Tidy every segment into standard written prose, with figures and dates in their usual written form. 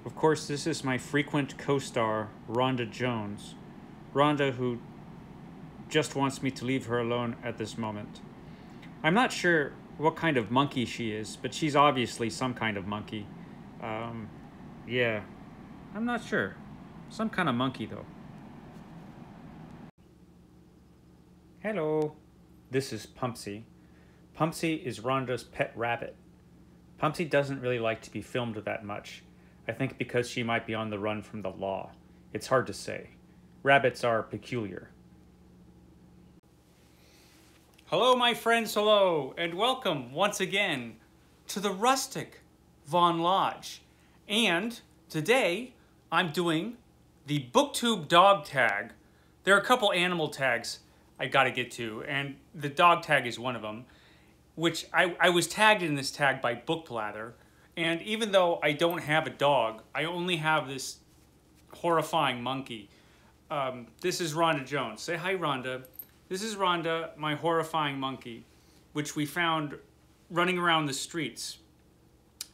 Of course, this is my frequent co-star, Rhonda Jones. Rhonda, who just wants me to leave her alone at this moment. I'm not sure what kind of monkey she is, but she's obviously some kind of monkey. Yeah, I'm not sure. Some kind of monkey, though. Hello. This is Pumpsy. Pumpsy is Rhonda's pet rabbit. Pumpsy doesn't really like to be filmed that much. I think because she might be on the run from the law. It's hard to say. Rabbits are peculiar. Hello, my friends, hello, and welcome once again to the rustic Von Lodge. And today, I'm doing the BookTube Dog Tag. There are a couple animal tags I gotta get to, and the dog tag is one of them, which I was tagged in this tag by Blather. And even though I don't have a dog, I only have this horrifying monkey. This is Rhonda Jones. Say hi, Rhonda. This is Rhonda, my horrifying monkey, which we found running around the streets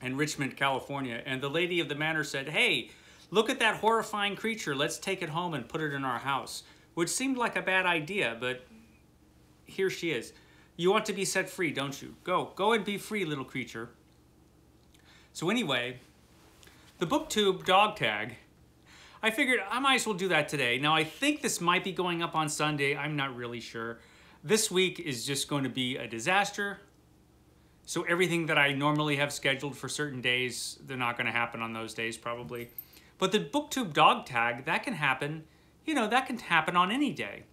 in Richmond, California. And the lady of the manor said, hey, look at that horrifying creature. Let's take it home and put it in our house. Which seemed like a bad idea, but here she is. You want to be set free, don't you? Go and be free, little creature. So anyway, the BookTube Dog Tag, I figured I might as well do that today. Now I think this might be going up on Sunday, I'm not really sure. This week is just going to be a disaster. So everything that I normally have scheduled for certain days, they're not going to happen on those days probably. But the BookTube Dog Tag, that can happen, you know, that can happen on any day.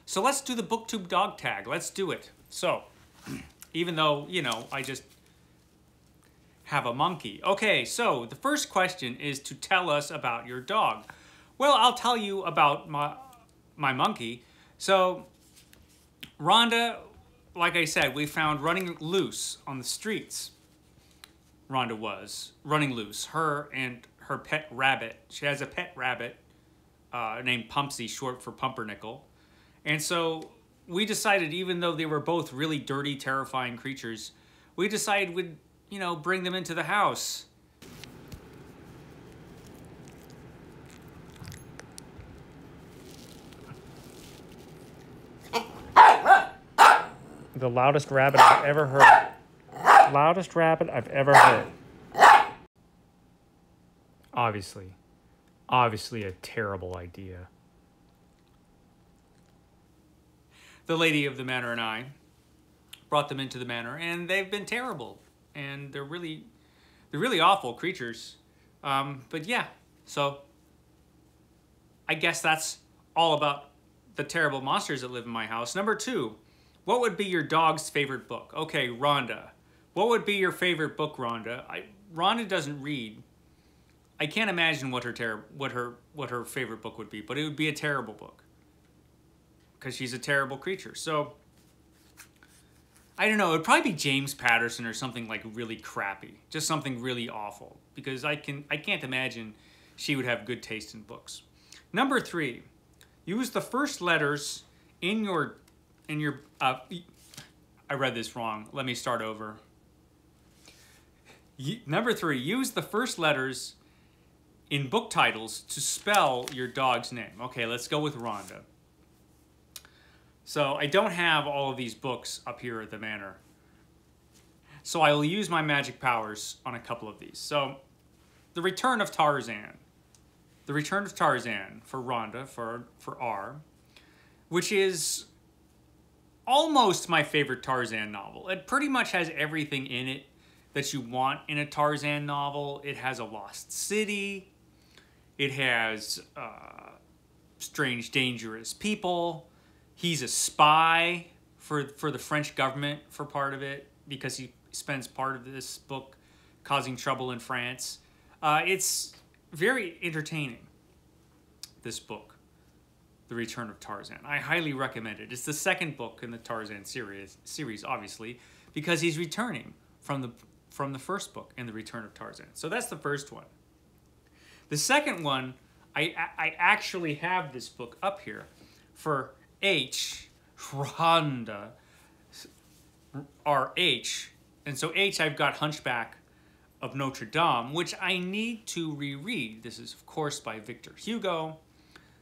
So let's do the BookTube Dog Tag, let's do it. So, even though, you know, I just have a monkey. Okay, so the first question is to tell us about your dog. Well, I'll tell you about my monkey. So, Rhonda, like I said, we found running loose on the streets. Rhonda was running loose, her and her pet rabbit. She has a pet rabbit named Pumpsy, short for Pumpernickel. And so we decided, even though they were both really dirty, terrifying creatures, we decided we'd, you know, bring them into the house. The loudest rabbit I've ever heard. Loudest rabbit I've ever heard. Obviously a terrible idea. The lady of the manor and I brought them into the manor, and they've been terrible. And they're really awful creatures. But yeah, so I guess that's all about the terrible monsters that live in my house. Number 2, what would be your dog's favorite book? Okay, Rhonda. What would be your favorite book, Rhonda? Rhonda doesn't read. I can't imagine what her favorite book would be, but it would be a terrible book. Because she's a terrible creature. So I don't know, it would probably be James Patterson or something like really crappy. Just something really awful. Because I can't imagine she would have good taste in books. Number 3, use the first letters in your I read this wrong. Let me start over. Number 3, use the first letters in book titles to spell your dog's name. Okay, let's go with Rhonda. So I don't have all of these books up here at the manor. So I will use my magic powers on a couple of these. So, The Return of Tarzan. The Return of Tarzan for Rhonda, for R, which is almost my favorite Tarzan novel. It pretty much has everything in it that you want in a Tarzan novel. It has a lost city. It has strange, dangerous people. He's a spy for the French government for part of it because he spends part of this book causing trouble in France. It's very entertaining, this book, The Return of Tarzan. I highly recommend it. It's the second book in the Tarzan series obviously, because he's returning from the first book in The Return of Tarzan. So that's the first one. The second one, I actually have this book up here for H, Rhonda, R-H. And so H, I've got Hunchback of Notre Dame, which I need to reread. This is, of course, by Victor Hugo.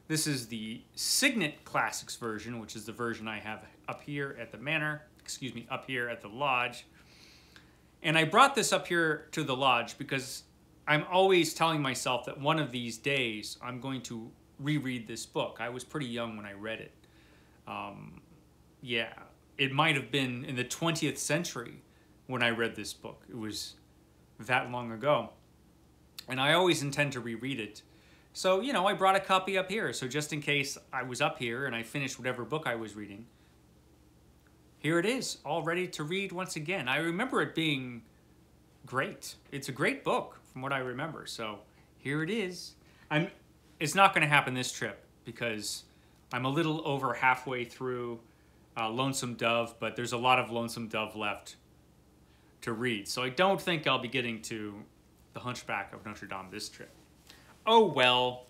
This is the Signet Classics version, which is the version I have up here at the manor, excuse me, up here at the lodge. And I brought this up here to the lodge because I'm always telling myself that one of these days I'm going to reread this book. I was pretty young when I read it. Yeah, it might have been in the 20th century when I read this book. It was that long ago. And I always intend to reread it. So, you know, I brought a copy up here. So just in case I was up here and I finished whatever book I was reading, here it is, all ready to read once again. I remember it being great. It's a great book from what I remember. So here it is. It's not going to happen this trip because I'm a little over halfway through Lonesome Dove, but there's a lot of Lonesome Dove left to read. So I don't think I'll be getting to The Hunchback of Notre Dame this trip. Oh well.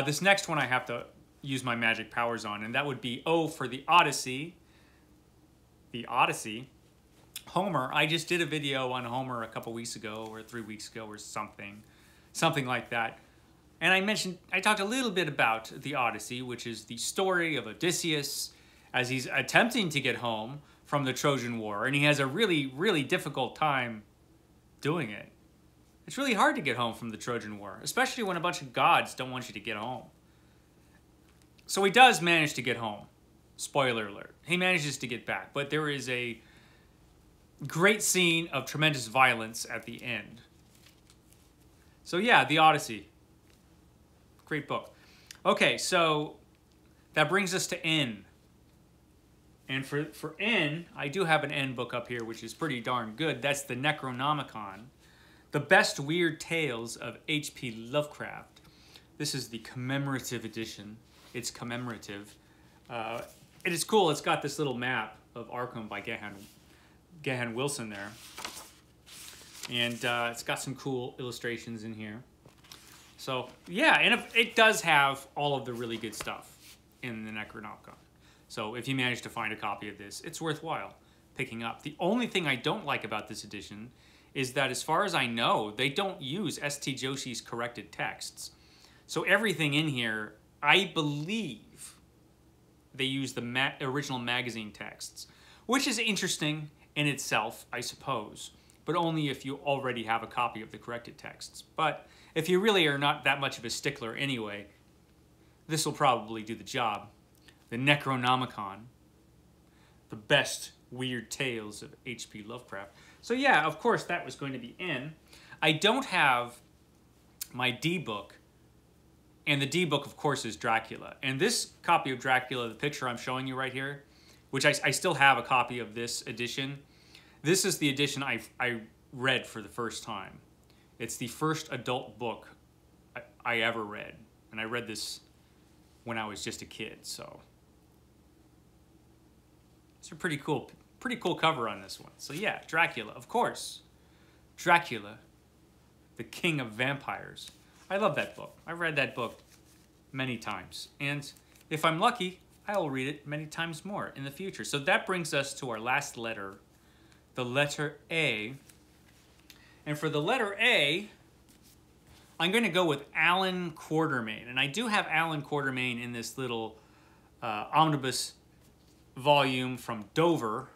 This next one I have to use my magic powers on, and that would be O for the Odyssey. The Odyssey. Homer. I just did a video on Homer a couple weeks ago, or 3 weeks ago, or something like that. And I talked a little bit about the Odyssey, which is the story of Odysseus as he's attempting to get home from the Trojan War, and he has a really, really difficult time doing it. It's really hard to get home from the Trojan War, especially when a bunch of gods don't want you to get home. So he does manage to get home. Spoiler alert. He manages to get back, but there is a great scene of tremendous violence at the end. So yeah, the Odyssey. Great book. Okay, so that brings us to N. And for N, I do have an N book up here, which is pretty darn good. That's the Necronomicon. The Best Weird Tales of H.P. Lovecraft. This is the commemorative edition. It's commemorative. It is cool. It's got this little map of Arkham by Gahan Wilson there. And it's got some cool illustrations in here. So, yeah, and it does have all of the really good stuff in the Necronomicon. So if you manage to find a copy of this, it's worthwhile picking up. The only thing I don't like about this edition is that, as far as I know, they don't use S.T. Joshi's corrected texts. So everything in here, I believe they use the original magazine texts, which is interesting in itself, I suppose, but only if you already have a copy of the corrected texts. But if you really are not that much of a stickler anyway, this will probably do the job. The Necronomicon, the best weird tales of H.P. Lovecraft. So yeah, of course that was going to be N. I don't have my D book, and the D book, of course, is Dracula. And this copy of Dracula, the picture I'm showing you right here, which I still have a copy of this edition. This is the edition I read for the first time. It's the first adult book I ever read, and I read this when I was just a kid, so it's a pretty cool cover on this one. So yeah, Dracula, of course. Dracula, the King of Vampires. I love that book. I've read that book many times, and if I'm lucky, I'll read it many times more in the future. So that brings us to our last letter, the letter A. And for the letter A, I'm going to go with Allan Quatermain. And I do have Allan Quatermain in this little omnibus volume from Dover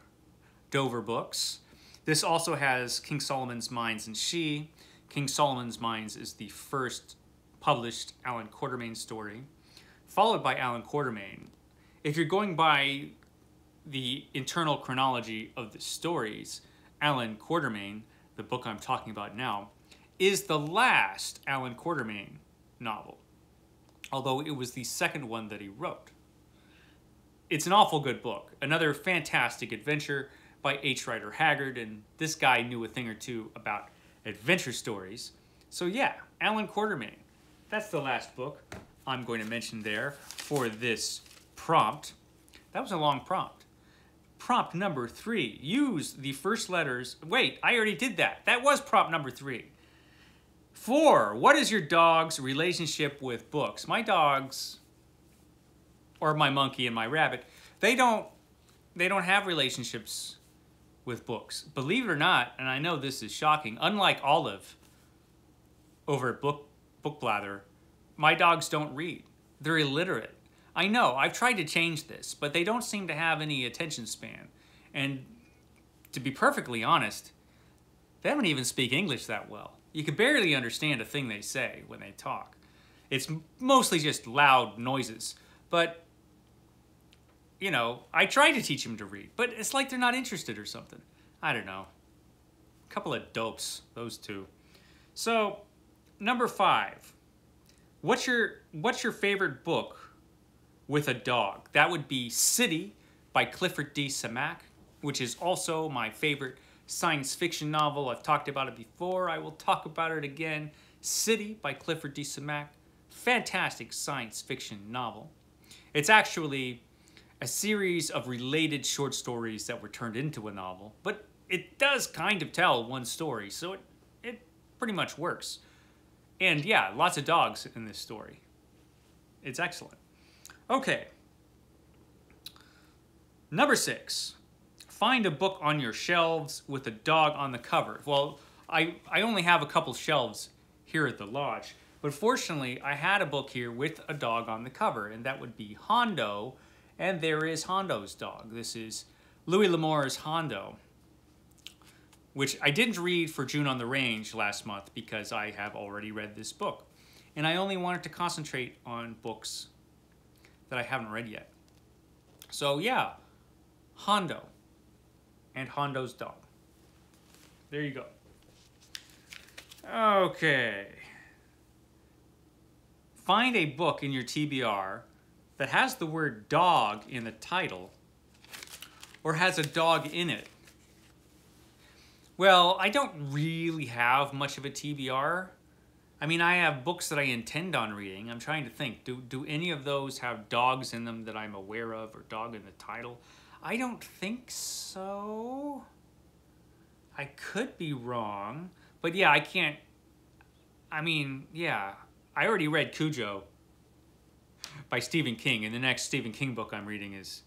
Books. This also has King Solomon's Mines and She. King Solomon's Mines is the first published Allan Quatermain story, followed by Allan Quatermain. If you're going by the internal chronology of the stories, Allan Quatermain, the book I'm talking about now, is the last Allan Quatermain novel, although it was the second one that he wrote. It's an awful good book. Another fantastic adventure by H. Rider Haggard, and this guy knew a thing or two about adventure stories. So yeah, Allan Quatermain. That's the last book I'm going to mention there for this prompt. That was a long prompt. Prompt number 3, use the first letters. Wait, I already did that. That was prompt number 3. 4, what is your dog's relationship with books? My dogs, or my monkey and my rabbit, they don't have relationships with books. Believe it or not, and I know this is shocking, unlike Olive over at Blather, my dogs don't read. They're illiterate. I know, I've tried to change this, but they don't seem to have any attention span. And to be perfectly honest, they don't even speak English that well. You can barely understand a thing they say when they talk. It's mostly just loud noises. But, you know, I try to teach them to read, but it's like they're not interested or something. I don't know. A couple of dopes, those two. So, number 5. What's your favorite book with a dog? That would be City by Clifford D. Samac, which is also my favorite science fiction novel. I've talked about it before. I will talk about it again. City by Clifford D. Samac. Fantastic science fiction novel. It's actually a series of related short stories that were turned into a novel, but it does kind of tell one story, so it pretty much works. And yeah, lots of dogs in this story. It's excellent. Okay. Number 6. Find a book on your shelves with a dog on the cover. Well, I only have a couple shelves here at the lodge, but fortunately I had a book here with a dog on the cover, and that would be Hondo, and there is Hondo's dog. This is Louis L'Amour's Hondo, which I didn't read for June on the Range last month because I have already read this book. And I only wanted to concentrate on books that I haven't read yet. So yeah, Hondo and Hondo's dog. There you go. Okay. Find a book in your TBR that has the word dog in the title or has a dog in it. Well, I don't really have much of a TBR. I mean, I have books that I intend on reading. I'm trying to think, do any of those have dogs in them that I'm aware of or dog in the title? I don't think so. I could be wrong, but yeah, I can't, I mean, yeah, I already read Cujo by Stephen King, and the next Stephen King book I'm reading is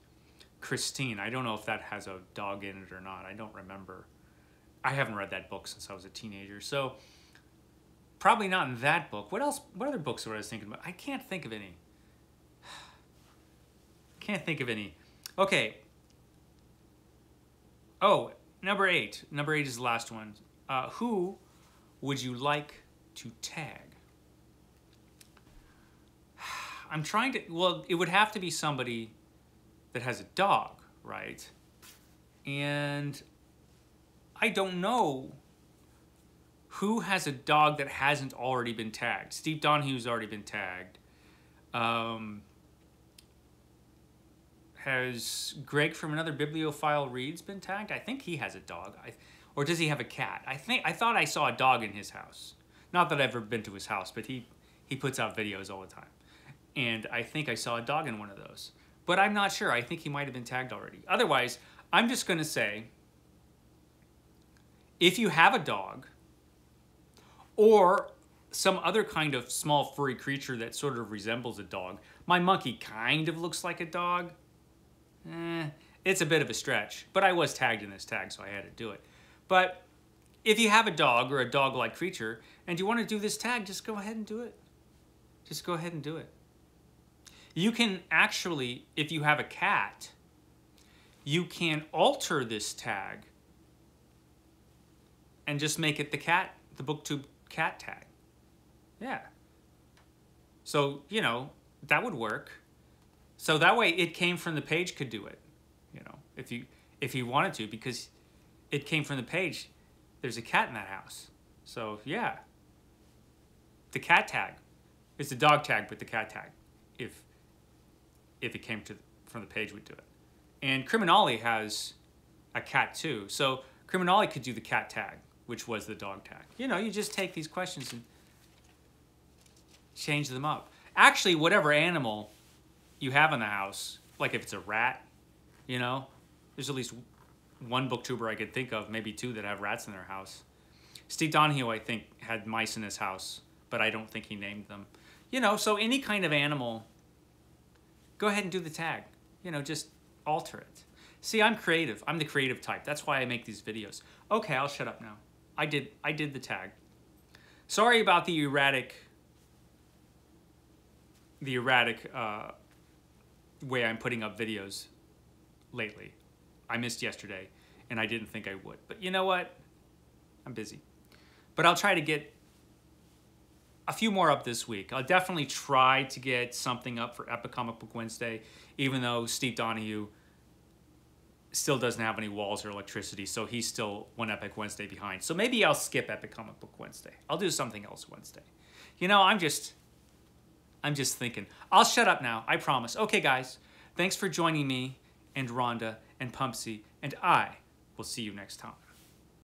Christine. I don't know if that has a dog in it or not. I don't remember. I haven't read that book since I was a teenager, so probably not in that book. What else? What other books were I thinking about? I can't think of any. Can't think of any. Okay. Oh, number 8. Number 8 is the last one. Who would you like to tag? I'm trying to, well, it would have to be somebody that has a dog, right? And I don't know who has a dog that hasn't already been tagged. Steve Donahue's already been tagged. Has Greg from Another Bibliophile Reads been tagged? I think he has a dog. Or does he have a cat? I thought I saw a dog in his house. Not that I've ever been to his house, but he puts out videos all the time. And I think I saw a dog in one of those. But I'm not sure. I think he might have been tagged already. Otherwise, I'm just going to say, if you have a dog or some other kind of small furry creature that sort of resembles a dog, my monkey kind of looks like a dog. It's a bit of a stretch, but I was tagged in this tag, so I had to do it. But if you have a dog or a dog-like creature and you want to do this tag, just go ahead and do it. Just go ahead and do it. You can actually, if you have a cat, you can alter this tag and just make it the BookTube cat tag. Yeah. So, you know, that would work. So that way It Came From the Page could do it, you know, if you wanted to, because It Came From the Page, there's a cat in that house. So yeah, the cat tag. It's the dog tag, but the cat tag, if It Came From the Page would do it. And CriminOlly has a cat too. So CriminOlly could do the cat tag, which was the dog tag. You know, you just take these questions and change them up. Actually, whatever animal you have in the house, like if it's a rat, you know, there's at least one booktuber I could think of, maybe 2 that have rats in their house. Steve Donahue, I think, had mice in his house, but I don't think he named them. You know, so any kind of animal, go ahead and do the tag. You know, just alter it. See, I'm creative. I'm the creative type. That's why I make these videos. Okay, I'll shut up now. I did the tag. Sorry about the erratic way I'm putting up videos lately. I missed yesterday, and I didn't think I would. But you know what? I'm busy. But I'll try to get a few more up this week. I'll definitely try to get something up for Epic Comic Book Wednesday, even though Steve Donahue still doesn't have any walls or electricity, so he's still one Epic Wednesday behind. So maybe I'll skip Epic Comic Book Wednesday. I'll do something else Wednesday. You know, I'm just thinking. I'll shut up now, I promise. Okay, guys, thanks for joining me and Rhonda and Pumpsy, and I will see you next time.